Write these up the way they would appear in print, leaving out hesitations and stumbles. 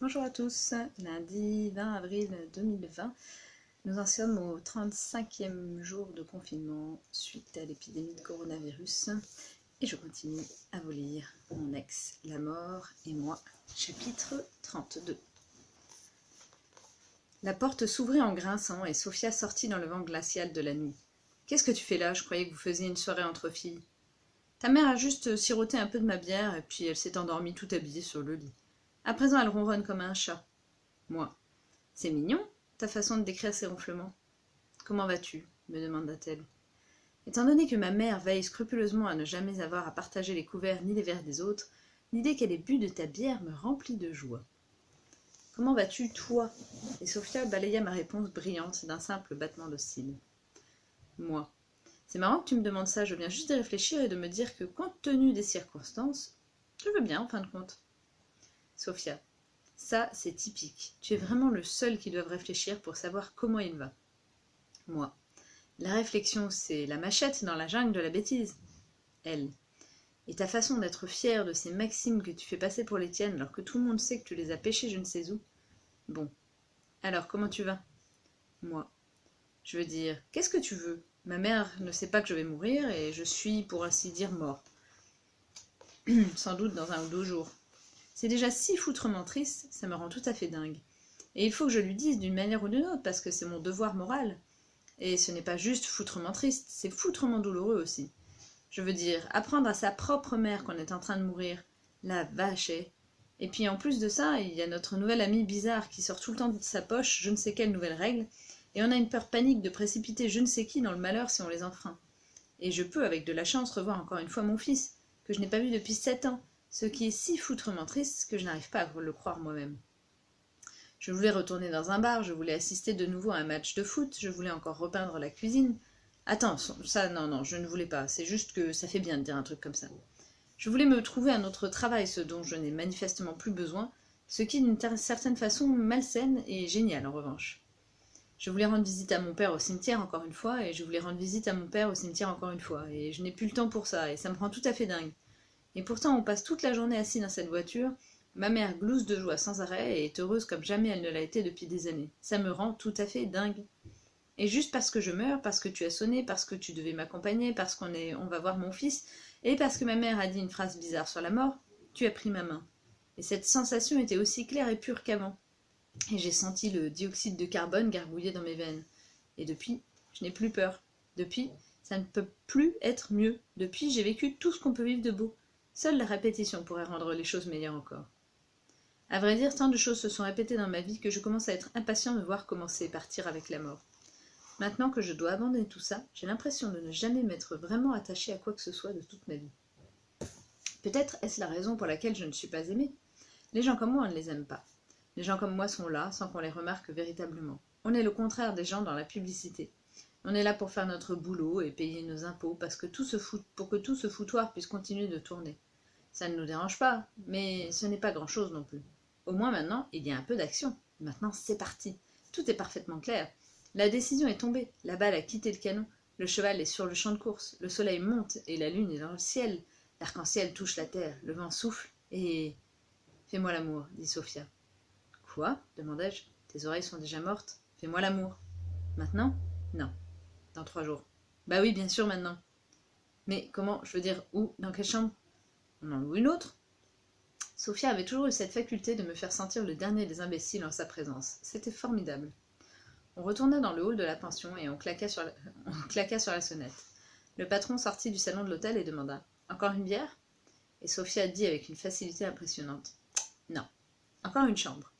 Bonjour à tous, lundi 20 avril 2020, nous en sommes au 35e jour de confinement suite à l'épidémie de coronavirus et je continue à vous lire Mon ex, la mort et moi, chapitre 32. La porte s'ouvrit en grinçant et Sophia sortit dans le vent glacial de la nuit. « Qu'est-ce que tu fais là? Je croyais que vous faisiez une soirée entre filles. »« Ta mère a juste siroté un peu de ma bière et puis elle s'est endormie tout habillée sur le lit. À présent elle ronronne comme un chat. » Moi. « C'est mignon, ta façon de décrire ces ronflements. »« Comment vas-tu » me demanda-t-elle. Étant donné que ma mère veille scrupuleusement à ne jamais avoir à partager les couverts ni les verres des autres, l'idée qu'elle ait bu de ta bière me remplit de joie. « Comment vas-tu, toi » Et Sophia balaya ma réponse brillante d'un simple battement de cils. Moi. C'est marrant que tu me demandes ça, je viens juste de réfléchir et de me dire que, compte tenu des circonstances, je veux bien en fin de compte. Sophia. Ça, c'est typique. Tu es vraiment le seul qui doit réfléchir pour savoir comment il va. Moi. La réflexion, c'est la machette dans la jungle de la bêtise. Elle. Et ta façon d'être fière de ces maximes que tu fais passer pour les tiennes alors que tout le monde sait que tu les as pêchées je ne sais où. Bon. Alors, comment tu vas? Moi. Je veux dire, qu'est-ce que tu veux? Ma mère ne sait pas que je vais mourir et je suis, pour ainsi dire, mort. Sans doute dans 1 ou 2 jours. C'est déjà si foutrement triste, ça me rend tout à fait dingue. Et il faut que je lui dise d'une manière ou d'une autre, parce que c'est mon devoir moral. Et ce n'est pas juste foutrement triste, c'est foutrement douloureux aussi. Je veux dire, apprendre à sa propre mère qu'on est en train de mourir, la vache est. Et puis en plus de ça, il y a notre nouvel ami bizarre qui sort tout le temps de sa poche je ne sais quelle nouvelle règle, et on a une peur panique de précipiter je ne sais qui dans le malheur si on les enfreint. Et je peux, avec de la chance, revoir encore une fois mon fils, que je n'ai pas vu depuis 7 ans, ce qui est si foutrement triste que je n'arrive pas à le croire moi-même. Je voulais retourner dans un bar, je voulais assister de nouveau à un match de foot, je voulais encore repeindre la cuisine. Attends, ça, non, je ne voulais pas, c'est juste que ça fait bien de dire un truc comme ça. Je voulais me trouver un autre travail, ce dont je n'ai manifestement plus besoin, ce qui d'une certaine façon malsaine et génial en revanche. Je voulais rendre visite à mon père au cimetière encore une fois, et je voulais rendre visite à mon père au cimetière encore une fois, et je n'ai plus le temps pour ça, et ça me rend tout à fait dingue. Et pourtant on passe toute la journée assis dans cette voiture, ma mère glousse de joie sans arrêt et est heureuse comme jamais elle ne l'a été depuis des années. Ça me rend tout à fait dingue. Et juste parce que je meurs, parce que tu as sonné, parce que tu devais m'accompagner, parce on va voir mon fils, et parce que ma mère a dit une phrase bizarre sur la mort, tu as pris ma main. Et cette sensation était aussi claire et pure qu'avant. Et j'ai senti le dioxyde de carbone gargouiller dans mes veines. Et depuis, je n'ai plus peur. Depuis, ça ne peut plus être mieux. Depuis, j'ai vécu tout ce qu'on peut vivre de beau. Seule la répétition pourrait rendre les choses meilleures encore. À vrai dire, tant de choses se sont répétées dans ma vie que je commence à être impatient de voir commencer et partir avec la mort. Maintenant que je dois abandonner tout ça, j'ai l'impression de ne jamais m'être vraiment attachée à quoi que ce soit de toute ma vie. Peut-être est-ce la raison pour laquelle je ne suis pas aimée. Les gens comme moi, on ne les aime pas. Les gens comme moi sont là sans qu'on les remarque véritablement. On est le contraire des gens dans la publicité. On est là pour faire notre boulot et payer nos impôts pour que tout ce foutoir puisse continuer de tourner. Ça ne nous dérange pas, mais ce n'est pas grand-chose non plus. Au moins maintenant, il y a un peu d'action. Maintenant, c'est parti. Tout est parfaitement clair. La décision est tombée. La balle a quitté le canon. Le cheval est sur le champ de course. Le soleil monte et la lune est dans le ciel. L'arc-en-ciel touche la terre. Le vent souffle et... Fais-moi l'amour, dit Sophia. Quoi? Demandai-je. Tes oreilles sont déjà mortes. Fais-moi l'amour. Maintenant? Non. Dans 3 jours. Bah oui, bien sûr, maintenant. Mais comment? Je veux dire, où? Dans quelle chambre? On en loue une autre? Sophia avait toujours eu cette faculté de me faire sentir le dernier des imbéciles en sa présence. C'était formidable. On retourna dans le hall de la pension et on claqua sur la sonnette. Le patron sortit du salon de l'hôtel et demanda « Encore une bière ?» Et Sophia dit avec une facilité impressionnante « Non. Encore une chambre.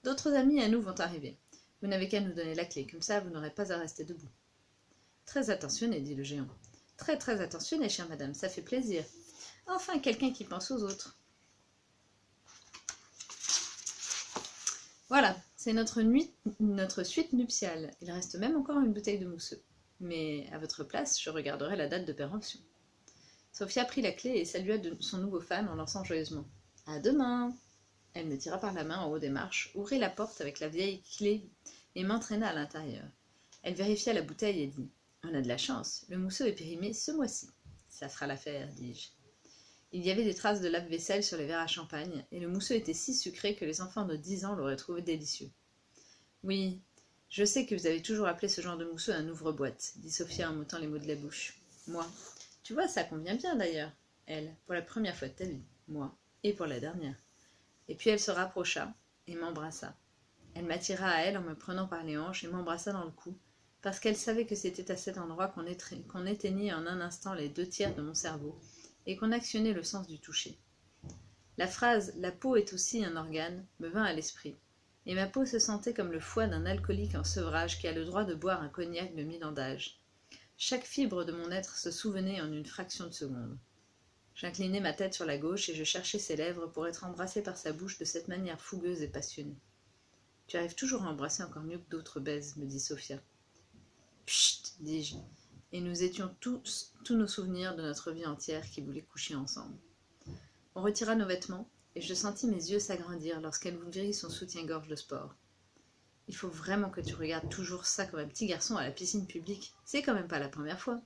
D'autres amis à nous vont arriver. Vous n'avez qu'à nous donner la clé, comme ça vous n'aurez pas à rester debout. » Très attentionné, dit le géant. Très très attentionné, chère madame, ça fait plaisir. Enfin, quelqu'un qui pense aux autres. Voilà, c'est notre suite nuptiale. Il reste même encore une bouteille de mousseux. Mais à votre place, je regarderai la date de péremption. Sophia prit la clé et salua son nouveau fan en lançant joyeusement. « À demain !» Elle me tira par la main en haut des marches, ouvrit la porte avec la vieille clé et m'entraîna à l'intérieur. Elle vérifia la bouteille et dit « On a de la chance, le mousseux est périmé ce mois-ci. »« Ça fera l'affaire, dis-je. » Il y avait des traces de lave-vaisselle sur les verres à champagne, et le mousseux était si sucré que les enfants de 10 ans l'auraient trouvé délicieux. Oui, je sais que vous avez toujours appelé ce genre de mousseux un ouvre-boîte, dit Sophia en m'ôtant les mots de la bouche. Moi. Tu vois, ça convient bien d'ailleurs. Elle, pour la première fois de ta vie. Moi. Et pour la dernière. Et puis elle se rapprocha et m'embrassa. Elle m'attira à elle en me prenant par les hanches et m'embrassa dans le cou, parce qu'elle savait que c'était à cet endroit qu'on éteignait en un instant les 2 tiers de mon cerveau et qu'on actionnait le sens du toucher. La phrase « la peau est aussi un organe » me vint à l'esprit, et ma peau se sentait comme le foie d'un alcoolique en sevrage qui a le droit de boire un cognac de 1000 ans d'âge. Chaque fibre de mon être se souvenait en une fraction de seconde. J'inclinai ma tête sur la gauche et je cherchais ses lèvres pour être embrassée par sa bouche de cette manière fougueuse et passionnée. « Tu arrives toujours à embrasser encore mieux que d'autres baises, me dit Sophia. Chut, dis-je, et nous étions tous nos souvenirs de notre vie entière qui voulaient coucher ensemble. On retira nos vêtements, et je sentis mes yeux s'agrandir lorsqu'elle ouvrit son soutien-gorge de sport. Il faut vraiment que tu regardes toujours ça comme un petit garçon à la piscine publique. C'est quand même pas la première fois.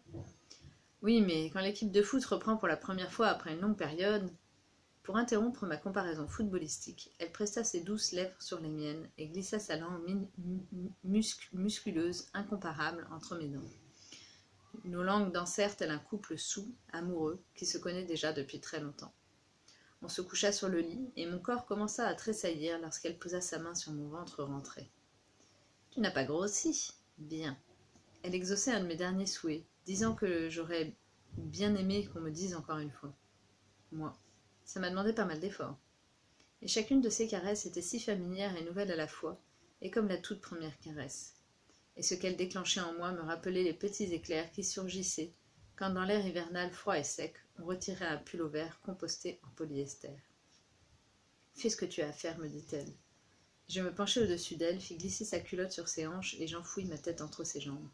Oui, mais quand l'équipe de foot reprend pour la première fois après une longue période... Pour interrompre ma comparaison footballistique, elle presta ses douces lèvres sur les miennes et glissa sa langue musculeuse, incomparable, entre mes dents. Nos langues dansèrent tel un couple saoul, amoureux, qui se connaît déjà depuis très longtemps. On se coucha sur le lit, et mon corps commença à tressaillir lorsqu'elle posa sa main sur mon ventre rentré. « Tu n'as pas grossi. Bien. » Elle exauçait un de mes derniers souhaits, disant que j'aurais bien aimé qu'on me dise encore une fois. Moi. Ça m'a demandé pas mal d'efforts. Et chacune de ces caresses était si familière et nouvelle à la fois, et comme la toute première caresse. Et ce qu'elle déclenchait en moi me rappelait les petits éclairs qui surgissaient quand dans l'air hivernal froid et sec, on retirait un pull vert composté en polyester. « Fais ce que tu as à faire, me dit-elle. Je me penchai au-dessus d'elle, fis glisser sa culotte sur ses hanches et j'enfouis ma tête entre ses jambes.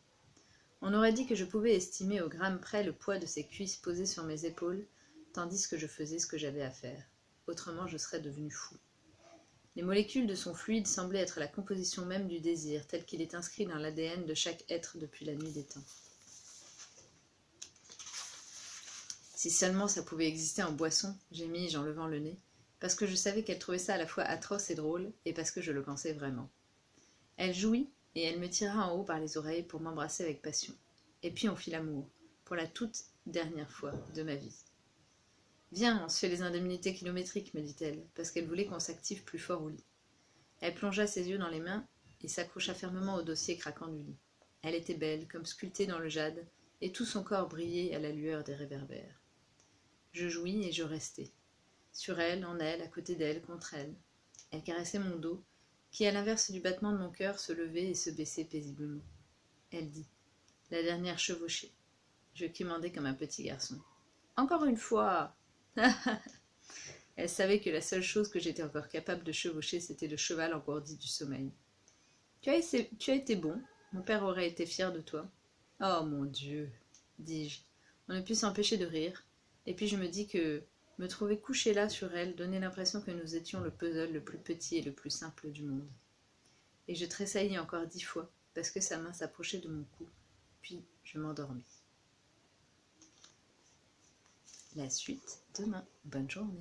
On aurait dit que je pouvais estimer au gramme près le poids de ses cuisses posées sur mes épaules, tandis que je faisais ce que j'avais à faire. Autrement, je serais devenu fou. Les molécules de son fluide semblaient être la composition même du désir, tel qu'il est inscrit dans l'ADN de chaque être depuis la nuit des temps. Si seulement ça pouvait exister en boisson, gémis-je en levant le nez, parce que je savais qu'elle trouvait ça à la fois atroce et drôle, et parce que je le pensais vraiment. Elle jouit, et elle me tira en haut par les oreilles pour m'embrasser avec passion. Et puis on fit l'amour, pour la toute dernière fois de ma vie. « Viens, on se fait les indemnités kilométriques, me dit-elle, parce qu'elle voulait qu'on s'active plus fort au lit. Elle plongea ses yeux dans les mains et s'accrocha fermement au dossier craquant du lit. Elle était belle, comme sculptée dans le jade, et tout son corps brillait à la lueur des réverbères. Je jouis et je restai. Sur elle, en elle, à côté d'elle, contre elle. Elle caressait mon dos, qui, à l'inverse du battement de mon cœur, se levait et se baissait paisiblement. Elle dit « La dernière chevauchée ». Je quémandai comme un petit garçon. « Encore une fois !» Elle savait que la seule chose que j'étais encore capable de chevaucher, c'était le cheval engourdi du sommeil. Tu as été bon, mon père aurait été fier de toi. Oh mon Dieu, dis-je. On ne put s'empêcher de rire, et puis je me dis que me trouver couché là sur elle donnait l'impression que nous étions le puzzle le plus petit et le plus simple du monde. Et je tressaillis encore 10 fois, parce que sa main s'approchait de mon cou, puis je m'endormis. La suite demain. Bonne journée.